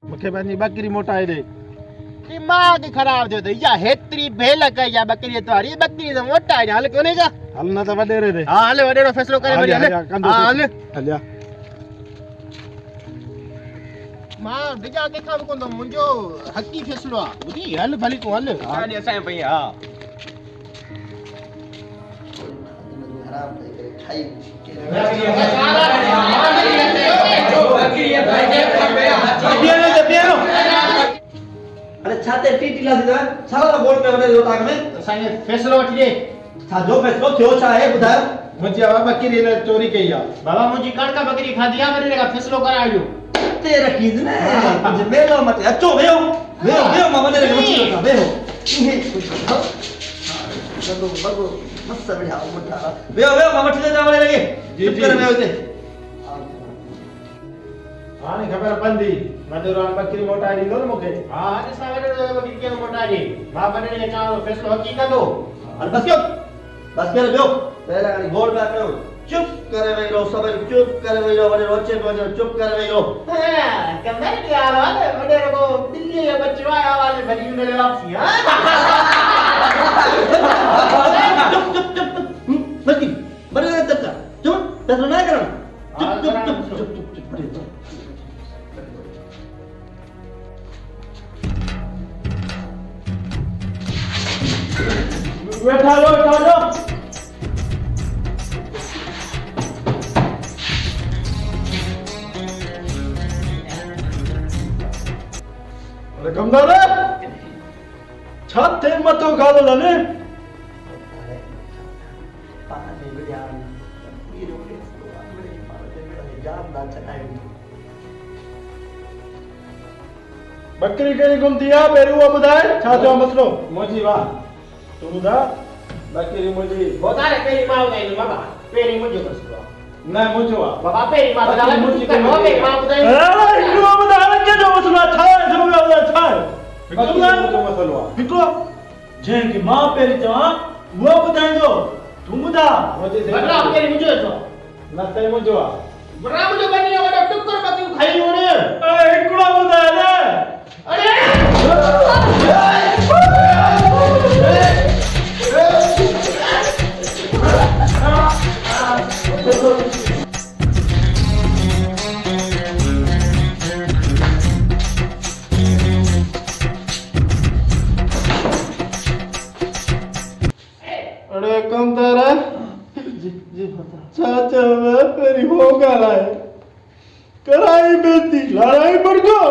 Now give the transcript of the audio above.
मूंखे पंहिंजी बकरी मोटाए ॾे। दिमाग़ ख़राब थियो अथई या हेतिरी भेल कई या बकरी वारी बकरी त मोटाए ॾे हल कोन्हे का हल न त वॾेरे ॾे। हा हल वॾेरो फ़ैसिलो करे वरी हल हा हल हलिया मां डिॼा कंहिंखां बि कोन थो मुंहिंजो हक़ी फ़ैसिलो आहे ॿुधी हल भली तूं हल गाॾी असांजे पई हा अरे छाते टीटी लासी त छाला बोल पे वडे जोता में असांखे फ़ैसिलो वठी ॾे छा जो फैसलो थियो छा आहे ॿुधायो मुंहिंजी बकरी ने चोरी कई आहे। बाबा मुंहिंजी कणक बकरी खाधी आहे वरी हिन खां फ़ैसिलो कराइजो ते रखीस ने तुझे मेलो मत अचो वेहो वेहो वेहो मां वडे वठी वठा वेहो बगो बगो मस्त बढ़िया मोटा वेहो वेहो मां वठी ले वडे लगे जी कर में होते हाणे ख़बर पवंदी वॾेरो बकरी मोटाए ॾींदो न मूंखे। हा अॼु असां वॾेरो बकरी कीअं मोटाए ॾे मां वॾेरे खे चवां फ़ैसिलो हक़ी कंदो और बस क्यों बस कर वेहो पहले गाड़ी गोल बैक में चुप करे वही रहो सब चुप करे वही रहो वडे रोचे पे चुप करे वही रहो हां कमर की आवाज वॾेरो को दिल्ली जो बच्चो आया वाले भली ने वापसी चुप चुप चुप बच्ची बड़े तक चुप फैसला ना करना चुप चुप चुप चुप चुप चुप बैठा लो अरे कमदार छाते मतो गालो लाने पानी बढ़िया वीरो के बड़े मारे जाम ना चलाए बकरी केरी गुम थी आहे पहिरियों उहा ॿुधाए छा थियो मसलो। मुंहिंजी वाह तूं ॿुधा बकरी मुंहिंजी होता रे पेरी मां ॿुधाई बाबा पेरी मुंहिंजो फ़ैसिलो न मुंहिंजो आहे। बाबा पेरी मां ॿुधाई मुंहिंजी मां ॿुधाई अरे हिकिड़ो ॿुधाए केजो मसलो आहे छा आहे जो ॿुधाए छा आहे हिकिड़ो मसलो आहे हिकिड़ो जंहिंखे मां पहिरीं चवां उहो ॿुधाईंदो तूं ॿुधा बड़ा पेरी मुंहिंजो छो न ते मुंहिंजो आहे। बड़ा मुंहिंजो बनी वॾो टुकर बकरियूं खाई वणे अरे हिकिड़ो ॿुधाए न अरे अरे कमदार छा चव पहिरीं हो ॻाल्हाए कराई बेइज्जती लड़ाई पड़ गयो